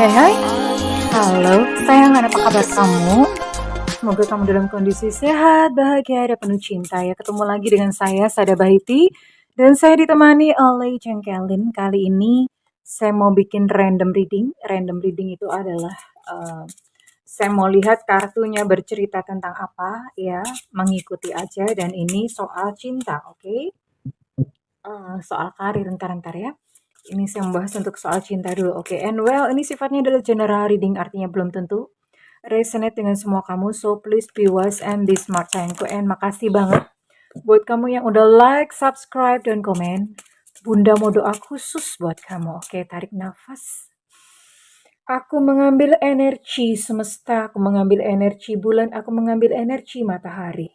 Hai hai, halo kesayangan, apa kabar kamu? Semoga kamu dalam kondisi sehat, bahagia, dan penuh cinta ya. Ketemu lagi dengan saya, Sada Bahiti, dan saya ditemani oleh Jengkelin. Kali ini saya mau bikin random reading. Random reading itu adalah saya mau lihat kartunya bercerita tentang apa ya, mengikuti aja. Dan ini soal cinta, oke? Soal karir, ntar ya. Ini saya membahas untuk soal cinta dulu, oke? And well, ini sifatnya adalah general reading, artinya belum tentu resonate dengan semua kamu. So please be wise and be smart, sayangku. And makasih banget buat kamu yang udah like, subscribe, dan komen. Bunda mau doa khusus buat kamu. Oke, tarik nafas. Aku mengambil energi semesta, aku mengambil energi bulan, aku mengambil energi matahari.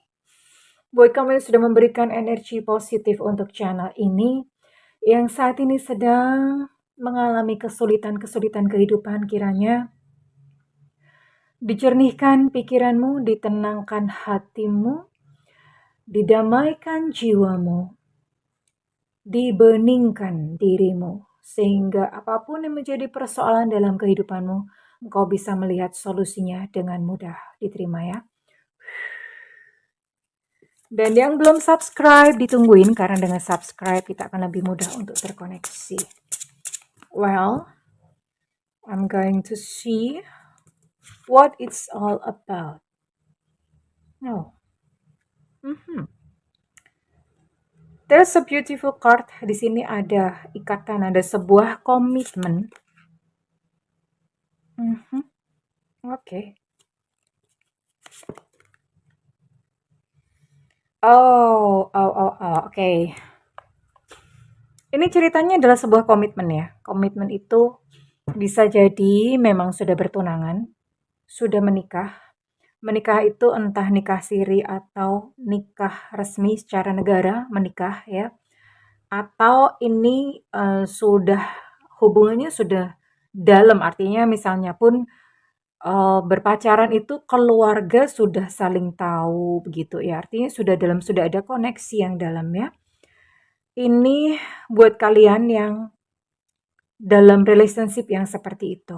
Buat kamu yang sudah memberikan energi positif untuk channel ini, yang saat ini sedang mengalami kesulitan-kesulitan kehidupan, kiranya dijernihkan pikiranmu, ditenangkan hatimu, didamaikan jiwamu, dibeningkan dirimu, sehingga apapun yang menjadi persoalan dalam kehidupanmu, engkau bisa melihat solusinya dengan mudah. Diterima ya. Dan yang belum subscribe, ditungguin, karena dengan subscribe kita akan lebih mudah untuk terkoneksi. Well, I'm going to see what it's all about. No. There's a beautiful card. Di sini ada ikatan, ada sebuah komitmen. Oke. Oke. Ini ceritanya adalah sebuah komitmen ya. Komitmen itu bisa jadi memang sudah bertunangan, sudah menikah. Menikah itu entah nikah siri atau nikah resmi secara negara, menikah ya. Atau ini sudah hubungannya sudah dalam, artinya misalnya pun berpacaran itu keluarga sudah saling tahu begitu ya, artinya sudah ada koneksi yang dalam ya. Ini buat kalian yang dalam relationship yang seperti itu.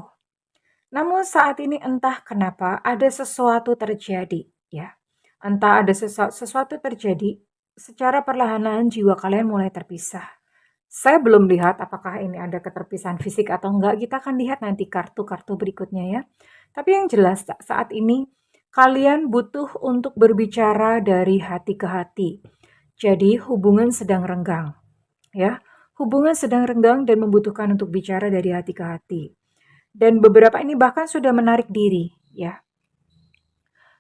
Namun saat ini entah kenapa ada sesuatu terjadi ya. Entah ada sesuatu terjadi, secara perlahan-lahan jiwa kalian mulai terpisah. Saya belum lihat apakah ini ada keterpisahan fisik atau enggak. Kita akan lihat nanti kartu-kartu berikutnya ya. Tapi yang jelas saat ini kalian butuh untuk berbicara dari hati ke hati. Jadi hubungan sedang renggang ya. Hubungan sedang renggang dan membutuhkan untuk bicara dari hati ke hati. Dan beberapa ini bahkan sudah menarik diri ya.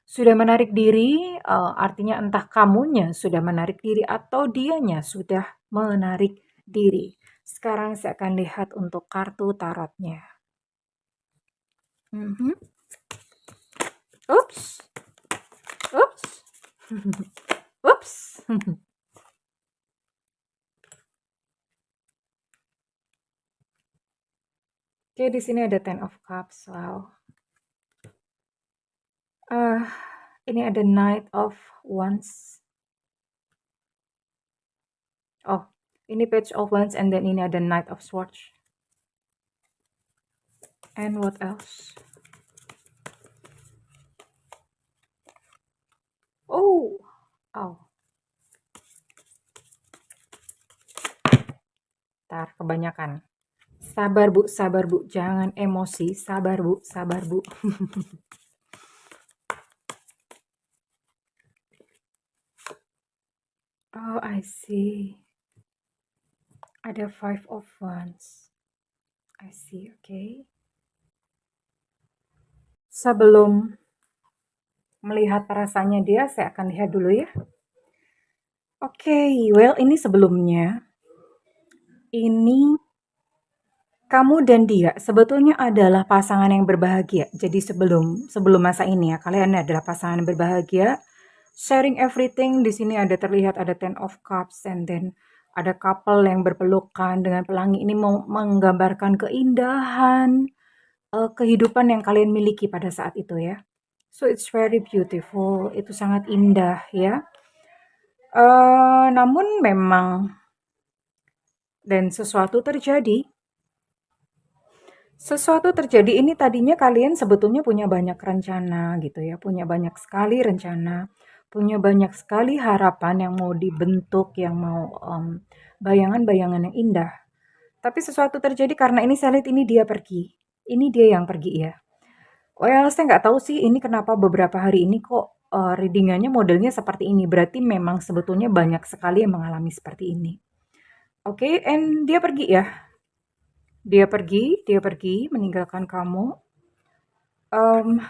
Sudah menarik diri, artinya entah kamunya sudah menarik diri atau dianya sudah menarik diri. Sekarang saya akan lihat untuk kartu tarotnya. Oops. Oke, di sini ada Ten of Cups. Wow. Ini ada Knight of Wands. Oh, ini Page of Wands, and then ini ada Knight of Swords. And what else? Oh. Tar, kebanyakan. Sabar bu, jangan emosi. Sabar bu. Oh, I see. Ada Five of Wands. I see, okay. Sebelum melihat perasaannya dia, saya akan lihat dulu ya. Oke, well ini sebelumnya. Ini kamu dan dia sebetulnya adalah pasangan yang berbahagia. Jadi sebelum masa ini ya, kalian adalah pasangan yang berbahagia. Sharing everything. Di sini ada terlihat ada Ten of Cups, and then ada couple yang berpelukan dengan pelangi. Ini mau menggambarkan keindahan kehidupan yang kalian miliki pada saat itu ya. So it's very beautiful. Itu sangat indah ya. Namun memang dan sesuatu terjadi Sesuatu terjadi ini tadinya kalian sebetulnya punya banyak rencana gitu ya, punya banyak sekali rencana, punya banyak sekali harapan yang mau dibentuk, yang mau bayangan-bayangan yang indah. Tapi sesuatu terjadi karena ini saya lihat ini dia pergi. Ini dia yang pergi ya. Well, saya nggak tahu sih ini kenapa beberapa hari ini kok readingannya modelnya seperti ini. Berarti memang sebetulnya banyak sekali yang mengalami seperti ini. Oke, and dia pergi ya. Dia pergi meninggalkan kamu. Um,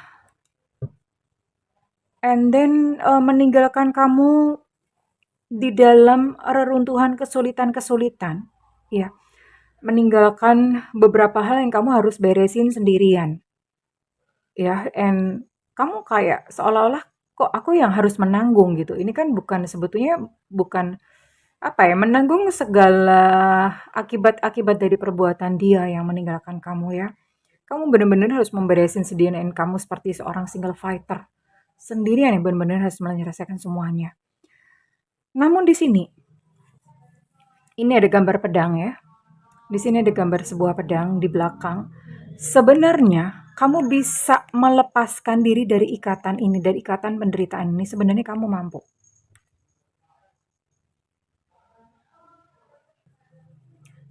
and then meninggalkan kamu di dalam reruntuhan kesulitan-kesulitan. Ya, meninggalkan beberapa hal yang kamu harus beresin sendirian. Ya, and kamu kayak seolah-olah kok aku yang harus menanggung gitu. Ini kan bukan sebetulnya bukan apa ya, menanggung segala akibat-akibat dari perbuatan dia yang meninggalkan kamu ya. Kamu benar-benar harus memberesin sendirian kamu seperti seorang single fighter. Sendirian yang benar-benar harus menyelesaikan semuanya. Namun di sini, ini ada gambar pedang ya. Di sini ada gambar sebuah pedang di belakang. Sebenarnya kamu bisa melepaskan diri dari ikatan ini, dari ikatan penderitaan ini. Sebenarnya kamu mampu.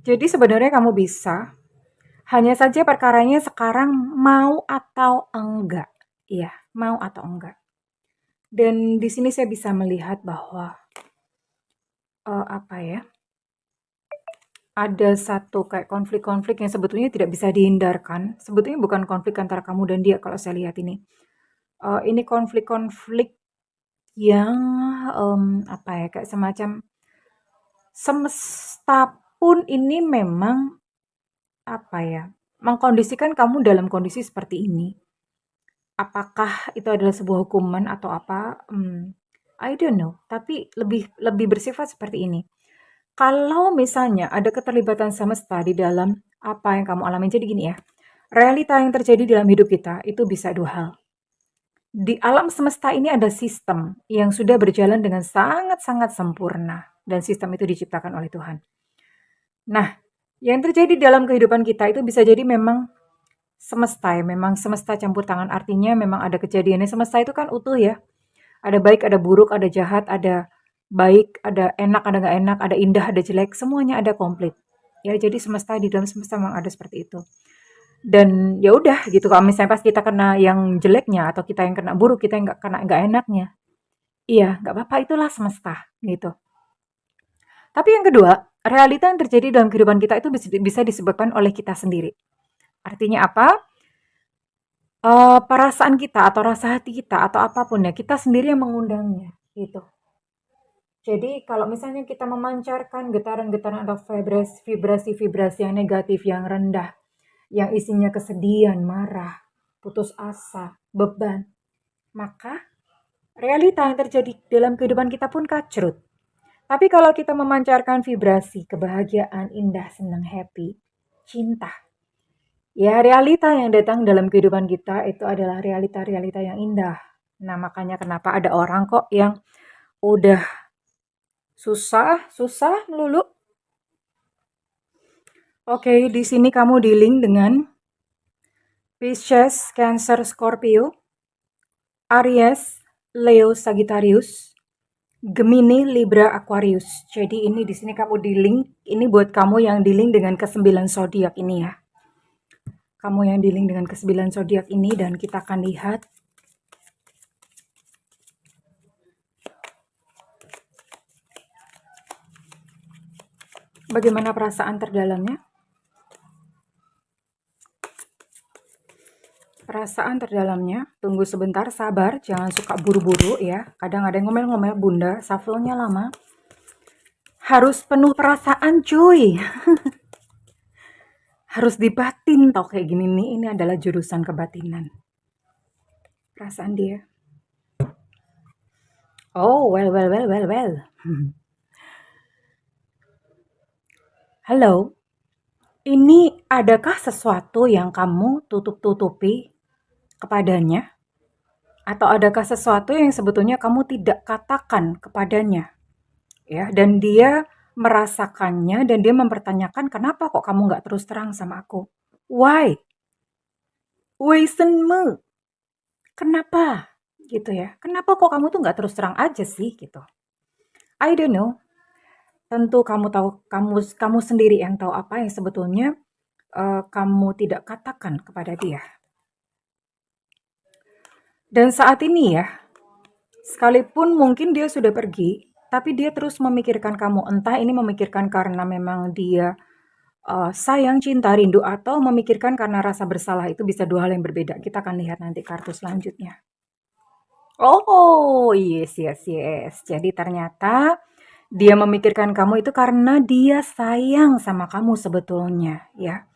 Jadi sebenarnya kamu bisa. Hanya saja perkaranya sekarang mau atau enggak. Iya, mau atau enggak. Dan di sini saya bisa melihat bahwa apa ya? Ada satu kayak konflik-konflik yang sebetulnya tidak bisa dihindarkan. Sebetulnya bukan konflik antara kamu dan dia kalau saya lihat ini. Ini konflik-konflik yang apa ya, kayak semacam semesta pun ini memang apa ya, mengkondisikan kamu dalam kondisi seperti ini. Apakah itu adalah sebuah hukuman atau apa? I don't know. Tapi lebih lebih bersifat seperti ini. Kalau misalnya ada keterlibatan semesta di dalam apa yang kamu alami, jadi gini ya, realita yang terjadi dalam hidup kita itu bisa dua hal. Di alam semesta ini ada sistem yang sudah berjalan dengan sangat-sangat sempurna dan sistem itu diciptakan oleh Tuhan. Nah, yang terjadi dalam kehidupan kita itu bisa jadi memang semesta ya, memang semesta campur tangan, artinya memang ada kejadiannya. Semesta itu kan utuh ya, ada baik, ada buruk, ada jahat, ada baik, ada enak, ada nggak enak, ada indah, ada jelek, semuanya ada komplit. Ya, jadi semesta di dalam semesta memang ada seperti itu. Dan ya udah gitu, kalau misalnya pas kita kena yang jeleknya atau kita yang kena buruk, kita yang nggak kena nggak enaknya. Iya, nggak apa-apa, itulah semesta gitu. Tapi yang kedua, realita yang terjadi dalam kehidupan kita itu bisa disebabkan oleh kita sendiri. Artinya apa? Perasaan kita atau rasa hati kita atau apapun ya, kita sendiri yang mengundangnya gitu. Jadi kalau misalnya kita memancarkan getaran-getaran atau vibrasi-vibrasi yang negatif, yang rendah, yang isinya kesedihan, marah, putus asa, beban, maka realita yang terjadi dalam kehidupan kita pun kacrut. Tapi kalau kita memancarkan vibrasi, kebahagiaan, indah, senang, happy, cinta, ya realita yang datang dalam kehidupan kita itu adalah realita-realita yang indah. Nah makanya kenapa ada orang kok yang udah susah melulu. Oke, di sini kamu dealing dengan Pisces, Cancer, Scorpio, Aries, Leo, Sagittarius, Gemini, Libra, Aquarius. Jadi ini di sini kamu dealing, ini buat kamu yang dealing dengan kesembilan zodiak ini ya. Kamu yang dealing dengan kesembilan zodiak ini dan kita akan lihat bagaimana perasaan terdalamnya. Perasaan terdalamnya, tunggu sebentar, sabar, jangan suka buru-buru ya. Kadang ada yang ngomel-ngomel, bunda, shuffle-nya lama. Harus penuh perasaan cuy. Harus dibatin tau kayak gini nih, ini adalah jurusan kebatinan. Perasaan dia. Oh, well. Halo, ini adakah sesuatu yang kamu tutup-tutupi kepadanya? Atau adakah sesuatu yang sebetulnya kamu tidak katakan kepadanya? Ya, dan dia merasakannya dan dia mempertanyakan kenapa kok kamu nggak terus terang sama aku? Why? Weisenmu, kenapa? Gitu ya. Kenapa kok kamu tuh nggak terus terang aja sih gitu? I don't know. Tentu kamu tahu, kamu sendiri yang tahu apa yang sebetulnya kamu tidak katakan kepada dia. Dan saat ini ya, sekalipun mungkin dia sudah pergi, tapi dia terus memikirkan kamu. Entah ini memikirkan karena memang dia sayang, cinta, rindu, atau memikirkan karena rasa bersalah. Itu bisa dua hal yang berbeda. Kita akan lihat nanti kartu selanjutnya. Oh, yes, yes, yes. Jadi ternyata dia memikirkan kamu itu karena dia sayang sama kamu sebetulnya, ya.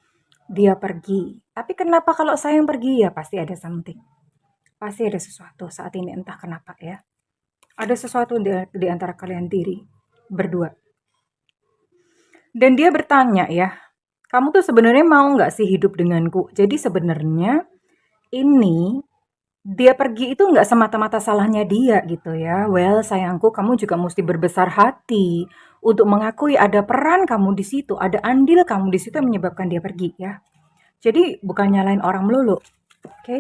Dia pergi. Tapi kenapa kalau sayang pergi ya pasti ada something. Pasti ada sesuatu saat ini entah kenapa ya. Ada sesuatu di antara kalian diri berdua. Dan dia bertanya ya, kamu tuh sebenarnya mau nggak sih hidup denganku? Jadi sebenarnya ini dia pergi itu nggak semata-mata salahnya dia gitu ya. Well, sayangku, kamu juga mesti berbesar hati untuk mengakui ada peran kamu di situ, ada andil kamu di situ yang menyebabkan dia pergi ya. Jadi bukan nyalain orang melulu, oke?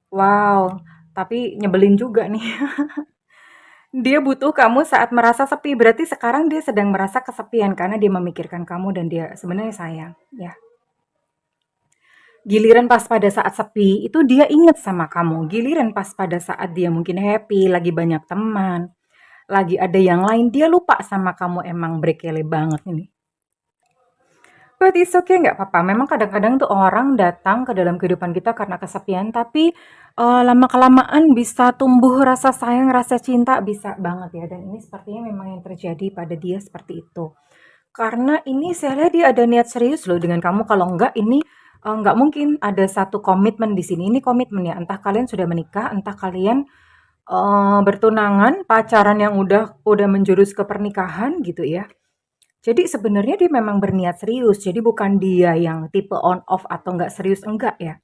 Wow, tapi nyebelin juga nih. Dia butuh kamu saat merasa sepi, berarti sekarang dia sedang merasa kesepian karena dia memikirkan kamu dan dia sebenarnya sayang, ya. Giliran pas pada saat sepi, itu dia inget sama kamu. Giliran pas pada saat dia mungkin happy, lagi banyak teman, lagi ada yang lain, dia lupa sama kamu, emang brekele banget ini. But it's okay, nggak apa-apa. Memang kadang-kadang tuh orang datang ke dalam kehidupan kita karena kesepian, tapi lama-kelamaan bisa tumbuh rasa sayang, rasa cinta, bisa banget ya. Dan ini sepertinya memang yang terjadi pada dia seperti itu. Karena ini saya lihat dia ada niat serius loh dengan kamu. Kalau enggak, ini nggak mungkin ada satu komitmen di sini. Ini komitmen ya. Entah kalian sudah menikah, entah kalian bertunangan, pacaran yang udah menjurus ke pernikahan gitu ya. Jadi sebenarnya dia memang berniat serius. Jadi bukan dia yang tipe on off atau nggak serius, enggak ya.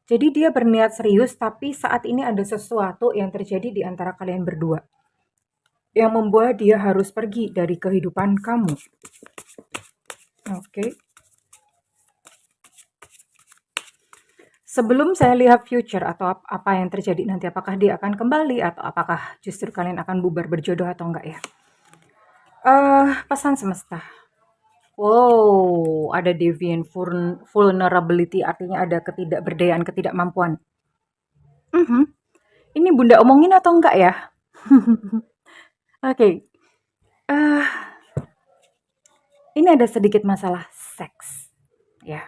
Jadi dia berniat serius, tapi saat ini ada sesuatu yang terjadi di antara kalian berdua yang membuat dia harus pergi dari kehidupan kamu. Oke. Sebelum saya lihat future atau apa yang terjadi nanti, apakah dia akan kembali atau apakah justru kalian akan bubar berjodoh atau enggak ya? Pesan semesta. Wow, ada deviant vulnerability, artinya ada ketidakberdayaan, ketidakmampuan. Mhm. Ini Bunda omongin atau enggak ya? Oke. eh ini ada sedikit masalah seks. Ya,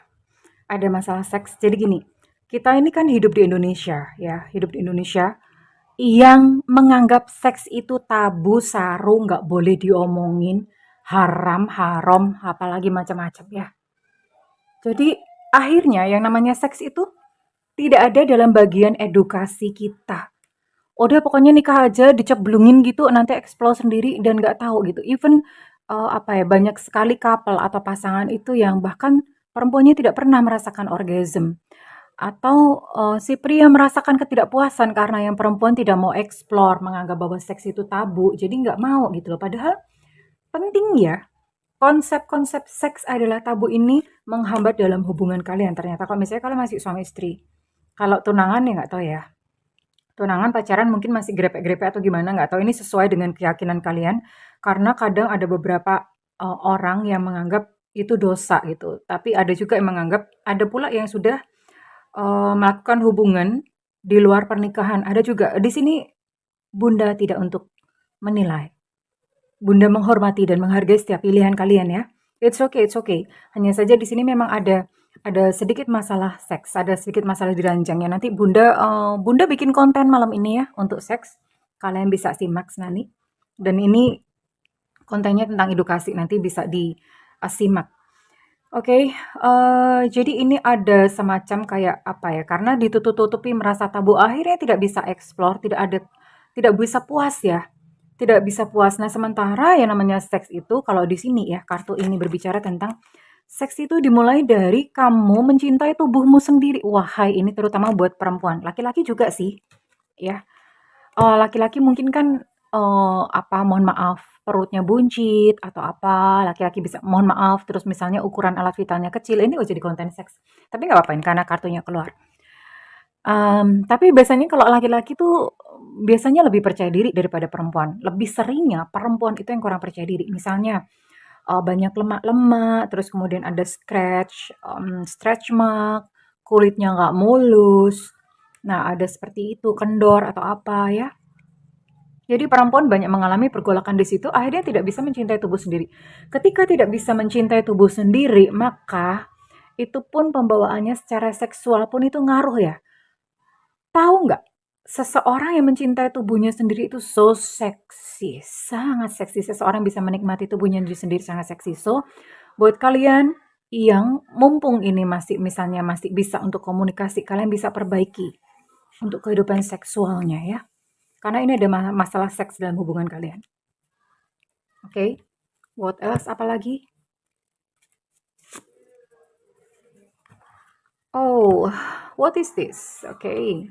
ada masalah seks. Jadi gini, kita ini kan hidup di Indonesia, ya, hidup di Indonesia yang menganggap seks itu tabu, saru, nggak boleh diomongin, haram, haram, apalagi macam-macam ya. Jadi akhirnya yang namanya seks itu tidak ada dalam bagian edukasi kita. Udah pokoknya nikah aja diceblungin gitu nanti explore sendiri dan nggak tahu gitu. Even apa ya, banyak sekali couple atau pasangan itu yang bahkan perempuannya tidak pernah merasakan orgasm atau si pria merasakan ketidakpuasan karena yang perempuan tidak mau explore, menganggap bahwa seks itu tabu, jadi nggak mau gitu loh. Padahal penting ya, konsep-konsep seks adalah tabu ini menghambat dalam hubungan kalian. Ternyata kalau misalnya kalian masih suami istri, kalau tunangan ya nggak tahu ya. Tunangan, pacaran mungkin masih grepe-grepe atau gimana, nggak tahu ini sesuai dengan keyakinan kalian. Karena kadang ada beberapa orang yang menganggap itu dosa gitu. Tapi ada juga yang menganggap, ada pula yang sudah melakukan hubungan di luar pernikahan. Ada juga. Di sini Bunda tidak untuk menilai. Bunda menghormati dan menghargai setiap pilihan kalian ya. It's okay, it's okay. Hanya saja di sini memang ada sedikit masalah seks, ada sedikit masalah di ranjangnya. Nanti Bunda bikin konten malam ini ya untuk seks. Kalian bisa simak nanti. Dan ini kontennya tentang edukasi, nanti bisa disimak. Oke, jadi ini ada semacam kayak apa ya? Karena ditutup-tutupi merasa tabu, akhirnya tidak bisa explore, tidak bisa puas ya. Tidak bisa puas. Nah, sementara yang namanya seks itu kalau di sini ya, kartu ini berbicara tentang seks itu dimulai dari kamu mencintai tubuhmu sendiri. Wahai, ini terutama buat perempuan. Laki-laki juga sih, ya. Laki-laki mungkin kan, apa, mohon maaf, perutnya buncit atau apa, laki-laki bisa mohon maaf, terus misalnya ukuran alat vitalnya kecil, ini udah jadi konten seks. Tapi nggak apa-apa ini karena kartunya keluar. Tapi biasanya kalau laki-laki tuh biasanya lebih percaya diri daripada perempuan. Lebih seringnya perempuan itu yang kurang percaya diri. Misalnya, banyak lemak-lemak, terus kemudian ada stretch mark, kulitnya nggak mulus. Nah, ada seperti itu, kendor atau apa ya. Jadi perempuan banyak mengalami pergolakan di situ, akhirnya tidak bisa mencintai tubuh sendiri. Ketika tidak bisa mencintai tubuh sendiri, maka itu pun pembawaannya secara seksual pun itu ngaruh ya. Tahu nggak? Seseorang yang mencintai tubuhnya sendiri itu so seksi, sangat seksi. Seseorang bisa menikmati tubuhnya sendiri sangat seksi. So, buat kalian yang mumpung ini masih misalnya masih bisa untuk komunikasi, kalian bisa perbaiki untuk kehidupan seksualnya ya. Karena ini ada masalah seks dalam hubungan kalian. Oke, what else? Apalagi? Oh, what is this? Oke.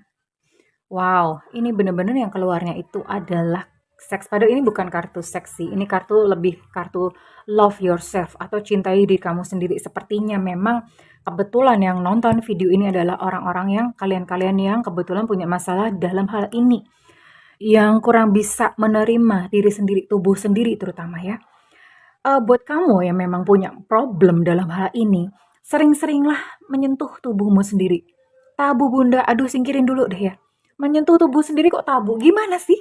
Wow, ini bener-bener yang keluarnya itu adalah seks. Padahal ini bukan kartu seksi, ini kartu lebih kartu love yourself atau cintai diri kamu sendiri. Sepertinya memang kebetulan yang nonton video ini adalah orang-orang yang kalian-kalian yang kebetulan punya masalah dalam hal ini. Yang kurang bisa menerima diri sendiri, tubuh sendiri terutama ya. Buat kamu yang memang punya problem dalam hal ini, sering-seringlah menyentuh tubuhmu sendiri. Tabu Bunda, aduh singkirin dulu deh ya. Menyentuh tubuh sendiri kok tabu? Gimana sih?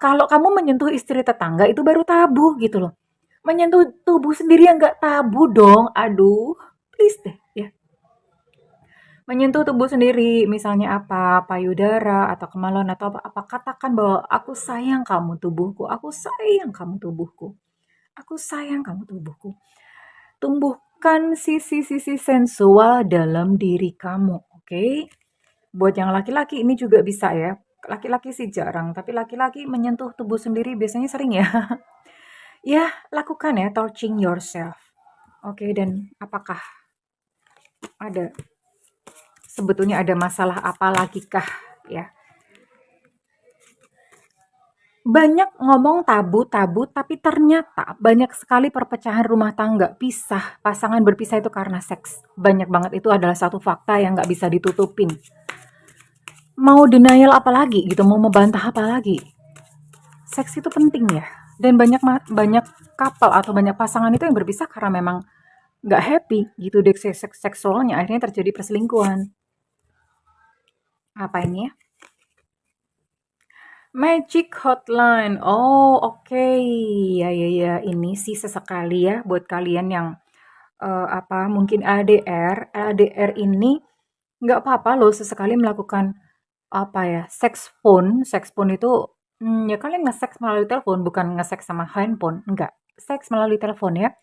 Kalau kamu menyentuh istri tetangga itu baru tabu gitu loh. Menyentuh tubuh sendiri yang nggak tabu dong. Aduh, please deh ya. Menyentuh tubuh sendiri, misalnya apa, payudara atau kemaluan atau apa, katakan bahwa aku sayang kamu tubuhku, aku sayang kamu tubuhku, aku sayang kamu tubuhku. Tumbuhkan sisi-sisi sensual dalam diri kamu, oke? Buat yang laki-laki ini juga bisa ya. Laki-laki sih jarang, tapi laki-laki menyentuh tubuh sendiri biasanya sering ya. Ya, lakukan ya touching yourself. Oke, dan apakah ada sebetulnya ada masalah apa lagi kah ya? Banyak ngomong tabu-tabu, tapi ternyata banyak sekali perpecahan rumah tangga, pisah, pasangan berpisah itu karena seks. Banyak banget, itu adalah satu fakta yang nggak bisa ditutupin. Mau denial apa lagi gitu, mau membantah apa lagi? Seks itu penting ya. Dan banyak couple atau banyak pasangan itu yang berpisah karena memang nggak happy gitu deh seksualnya, akhirnya terjadi perselingkuhan. Apa ini ya? Magic Hotline. Oh, oke. Ya, ya, ya. Ini sih sesekali ya buat kalian yang mungkin LDR. LDR ini nggak apa-apa loh sesekali melakukan apa ya, seks phone itu ya kalian nge-seks melalui telepon, bukan nge-seks sama handphone, enggak. Seks melalui telepon ya.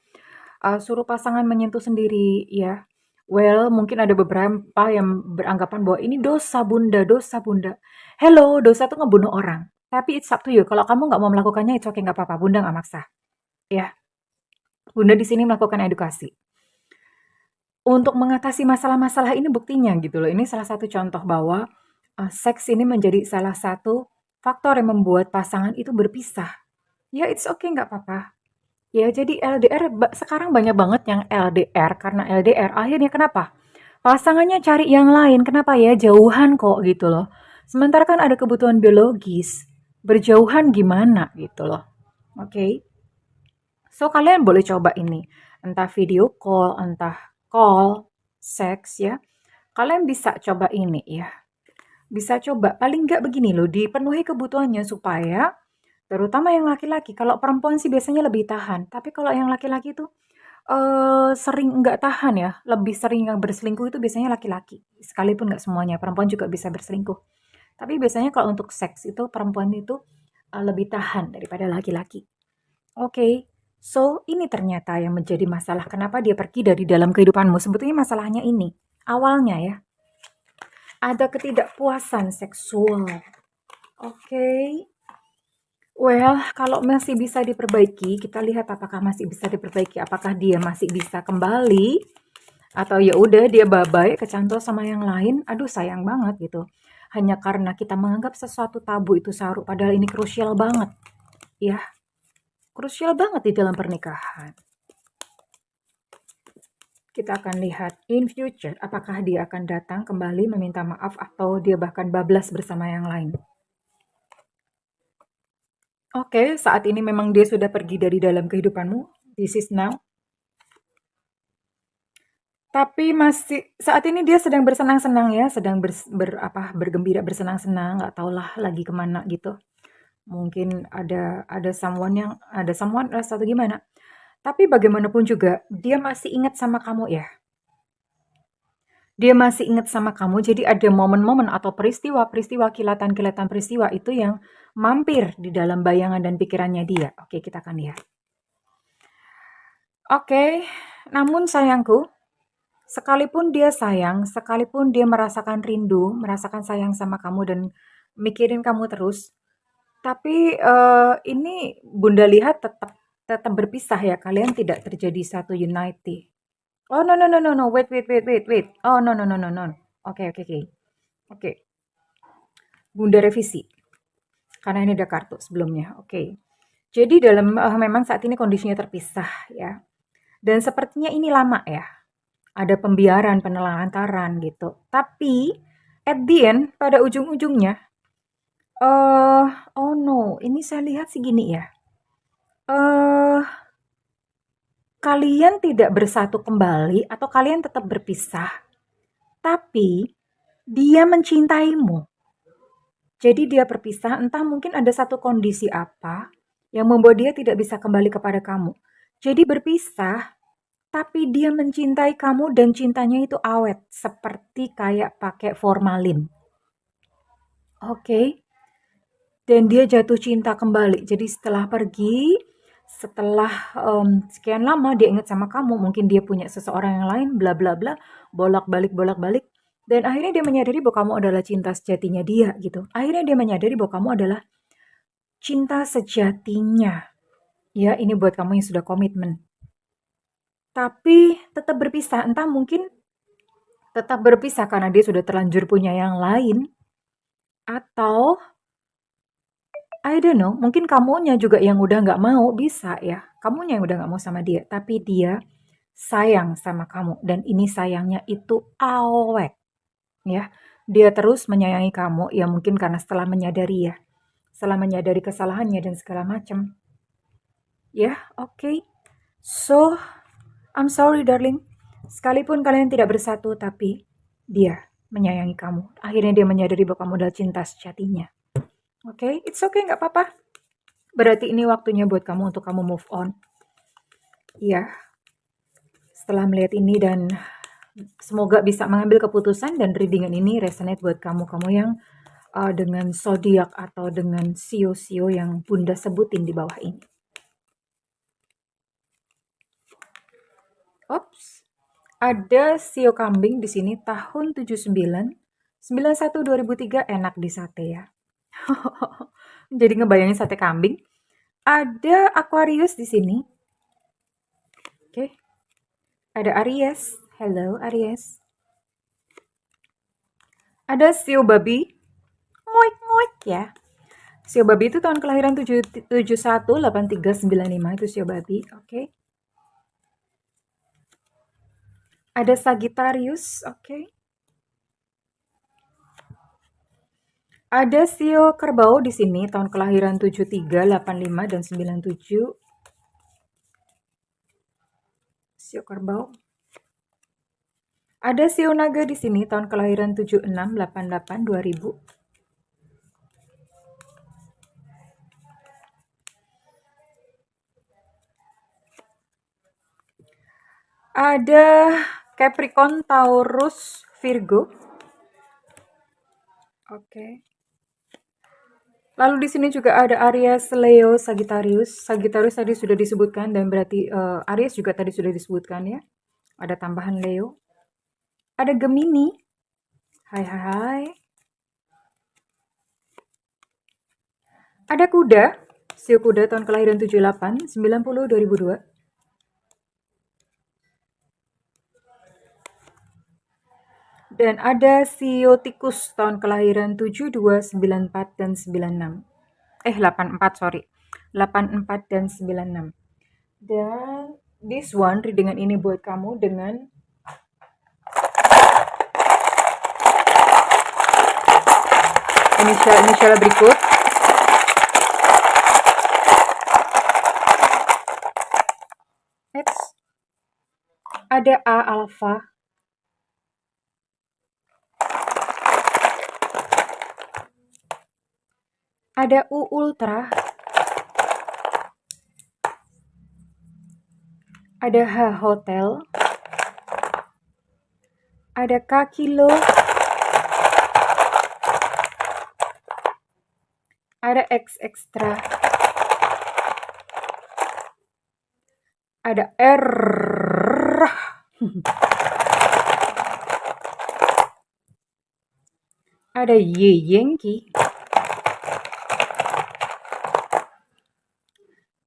Suruh pasangan menyentuh sendiri ya. Well, mungkin ada beberapa yang beranggapan bahwa ini dosa Bunda, dosa Bunda. Hello, dosa tuh ngebunuh orang. Tapi it's up to you. Kalau kamu nggak mau melakukannya, it's okay, nggak apa-apa. Bunda nggak maksa. Ya, Bunda di sini melakukan edukasi. Untuk mengatasi masalah-masalah ini buktinya gitu loh. Ini salah satu contoh bahwa seks ini menjadi salah satu faktor yang membuat pasangan itu berpisah. Ya, it's okay, nggak apa-apa. Ya, jadi LDR sekarang banyak banget yang LDR, karena LDR akhirnya kenapa? Pasangannya cari yang lain, kenapa ya? Jauhan kok gitu loh. Sementara kan ada kebutuhan biologis. Berjauhan gimana gitu loh. Oke. So kalian boleh coba ini. Entah video call, entah call, seks ya. Kalian bisa coba ini ya. Bisa coba paling nggak begini loh, dipenuhi kebutuhannya supaya terutama yang laki-laki, kalau perempuan sih biasanya lebih tahan, tapi kalau yang laki-laki tuh, sering nggak tahan ya, lebih sering yang berselingkuh itu biasanya laki-laki, sekalipun nggak semuanya, perempuan juga bisa berselingkuh. Tapi biasanya kalau untuk seks itu perempuan itu, lebih tahan daripada laki-laki. Oke, so ini ternyata yang menjadi masalah kenapa dia pergi dari dalam kehidupanmu, sebetulnya masalahnya ini, awalnya ya, ada ketidakpuasan seksual. Oke. Well, kalau masih bisa diperbaiki, kita lihat apakah masih bisa diperbaiki, apakah dia masih bisa kembali atau ya udah dia bye-bye kecantol sama yang lain. Aduh, sayang banget gitu. Hanya karena kita menganggap sesuatu tabu itu saru, padahal ini krusial banget. Ya, krusial banget di dalam pernikahan. Kita akan lihat in future, apakah dia akan datang kembali meminta maaf atau dia bahkan bablas bersama yang lain. Oke, saat ini memang dia sudah pergi dari dalam kehidupanmu. This is now. Tapi masih saat ini dia sedang bersenang-senang ya, sedang bergembira, bersenang-senang, nggak tahulah lagi kemana gitu. Mungkin ada someone atau gimana. Tapi bagaimanapun juga dia masih ingat sama kamu ya. Dia masih ingat sama kamu, jadi ada momen-momen atau peristiwa-peristiwa, kilatan-kilatan peristiwa itu yang mampir di dalam bayangan dan pikirannya dia. Oke, kita akan lihat. Oke, namun sayangku, sekalipun dia sayang, sekalipun dia merasakan rindu, merasakan sayang sama kamu dan mikirin kamu terus, tapi ini Bunda lihat tetap berpisah ya. Kalian tidak terjadi satu unity. Oh no no no no no, wait. Oh no no no no no. Oke. Bunda revisi karena ini ada kartu sebelumnya. Oke. Jadi memang saat ini kondisinya terpisah ya. Dan sepertinya ini lama ya. Ada pembiaran, penelantaran gitu. Tapi at the end, pada ujung-ujungnya, oh no, ini saya lihat sih gini ya. Kalian tidak bersatu kembali atau kalian tetap berpisah, tapi dia mencintaimu. Jadi dia berpisah, entah mungkin ada satu kondisi apa yang membuat dia tidak bisa kembali kepada kamu. Jadi berpisah, tapi dia mencintai kamu dan cintanya itu awet, seperti kayak pakai formalin. Oke. Dan dia jatuh cinta kembali. Jadi setelah pergi, setelah sekian lama dia ingat sama kamu, mungkin dia punya seseorang yang lain, bla bla bla, bolak-balik, dan akhirnya dia menyadari bahwa kamu adalah cinta sejatinya dia gitu. Akhirnya dia menyadari bahwa kamu adalah cinta sejatinya. Ya, ini buat kamu yang sudah komitmen. Tapi tetap berpisah, entah mungkin tetap berpisah karena dia sudah terlanjur punya yang lain, atau I don't know, mungkin kamunya juga yang udah nggak mau, bisa ya. Kamunya yang udah nggak mau sama dia, tapi dia sayang sama kamu. Dan ini sayangnya itu awet. Ya, dia terus menyayangi kamu, ya mungkin karena setelah menyadari ya. Setelah menyadari kesalahannya dan segala macam. Ya, oke. So, I'm sorry darling. Sekalipun kalian tidak bersatu, tapi dia menyayangi kamu. Akhirnya dia menyadari bahwa kamu adalah cinta sejatinya. Oke, it's okay, nggak apa-apa. Berarti ini waktunya buat kamu untuk kamu move on. Iya, setelah melihat ini dan semoga bisa mengambil keputusan dan readingan ini resonate buat kamu yang dengan zodiak atau dengan sio-sio yang Bunda sebutin di bawah ini. Ops, ada sio kambing di sini tahun 79, 91 2003 enak di sate ya. Jadi ngebayangin sate kambing. Ada Aquarius di sini. Oke. Ada Aries. Hello Aries. Ada sio babi. Ngoik ya. Sio babi itu tahun kelahiran 71 83 95 itu sio babi. Oke. Ada Sagittarius. Oke. Ada sio kerbau di sini tahun kelahiran 73, 85 dan 97. Sio kerbau. Ada sio naga di sini tahun kelahiran 76, 88, 2000. Ada Capricorn, Taurus, Virgo. Oke. Lalu di sini juga ada Aries, Leo, Sagittarius. Sagittarius tadi sudah disebutkan dan berarti Aries juga tadi sudah disebutkan ya. Ada tambahan Leo. Ada Gemini. Hai. Ada kuda. Sio kuda tahun kelahiran 78, 90, 2002. Dan ada sio tikus tahun kelahiran 72, 94, dan 96. 84, sorry. 84 dan 96. Dan this one, readingan ini buat kamu dengan inisial berikut. Next. Ada A alfa. Ada U ultra. Ada H hotel. Ada K kilo. Ada X ekstra. Ada R. Ada Y Yankee.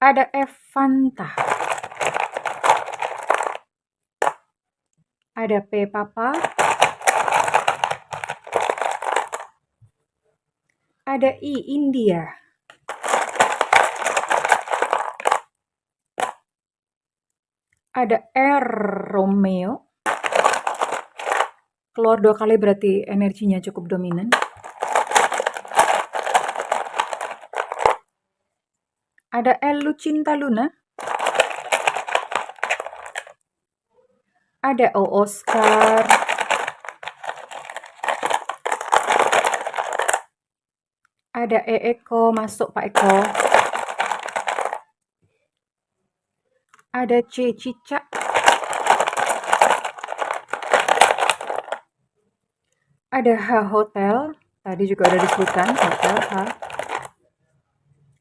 Ada F Fanta. Ada P Papa. Ada I India. Ada R Romeo. Keluar 2 kali berarti energinya cukup dominan. Ada L Lucinta Luna. Ada O Oscar. Ada E Eko, masuk Pak Eko. Ada C Cicak. Ada H hotel, tadi juga udah disebutkan hotel H.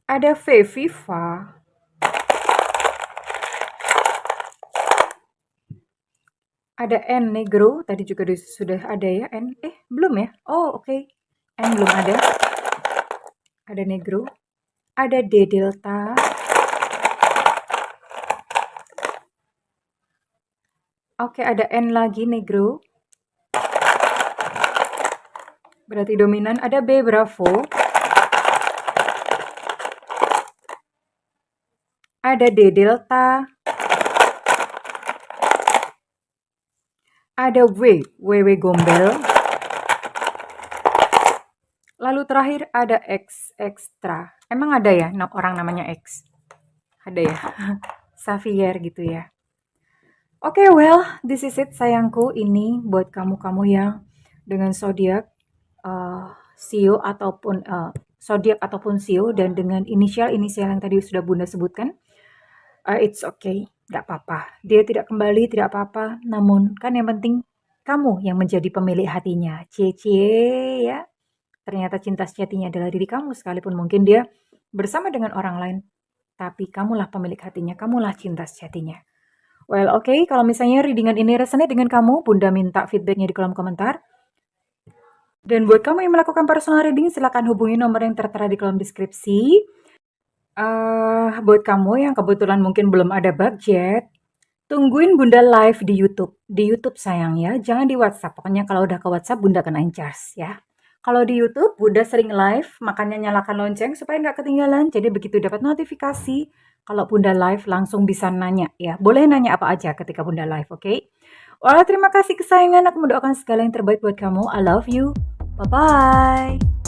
Ada V Viva. Ada N negro, tadi juga sudah ada ya N. Belum ya? Oh oke. N belum ada. Ada negro. Ada D delta. Oke, ada N lagi negro. Berarti dominan. Ada B bravo. Ada D delta. Ada W gombel. Lalu terakhir ada X ekstra. Emang ada ya orang namanya X? Ada ya? Xavier gitu ya. Oke, well, this is it sayangku. Ini buat kamu-kamu yang dengan zodiak Sio ataupun zodiak ataupun Sio dan dengan inisial-inisial yang tadi sudah Bunda sebutkan. It's okay, tidak apa-apa. Dia tidak kembali, tidak apa-apa. Namun kan yang penting kamu yang menjadi pemilik hatinya. Cie-cie ya. Ternyata cinta sejatinya adalah diri kamu, sekalipun mungkin dia bersama dengan orang lain. Tapi kamulah pemilik hatinya, kamulah cinta sejatinya. Well, oke, kalau misalnya readingan ini resonate dengan kamu, Bunda minta feedbacknya di kolom komentar. Dan buat kamu yang melakukan personal reading, silakan hubungi nomor yang tertera di kolom deskripsi. Buat kamu yang kebetulan mungkin belum ada budget, tungguin Bunda live di YouTube. Di YouTube sayang ya, jangan di WhatsApp. Pokoknya kalau udah ke WhatsApp, Bunda kena charge ya. Kalau di YouTube, Bunda sering live, makanya nyalakan lonceng supaya nggak ketinggalan. Jadi begitu dapat notifikasi, kalau Bunda live langsung bisa nanya ya. Boleh nanya apa aja ketika Bunda live, oke? Well, terima kasih kesayangan. Aku mendoakan segala yang terbaik buat kamu. I love you. Bye-bye.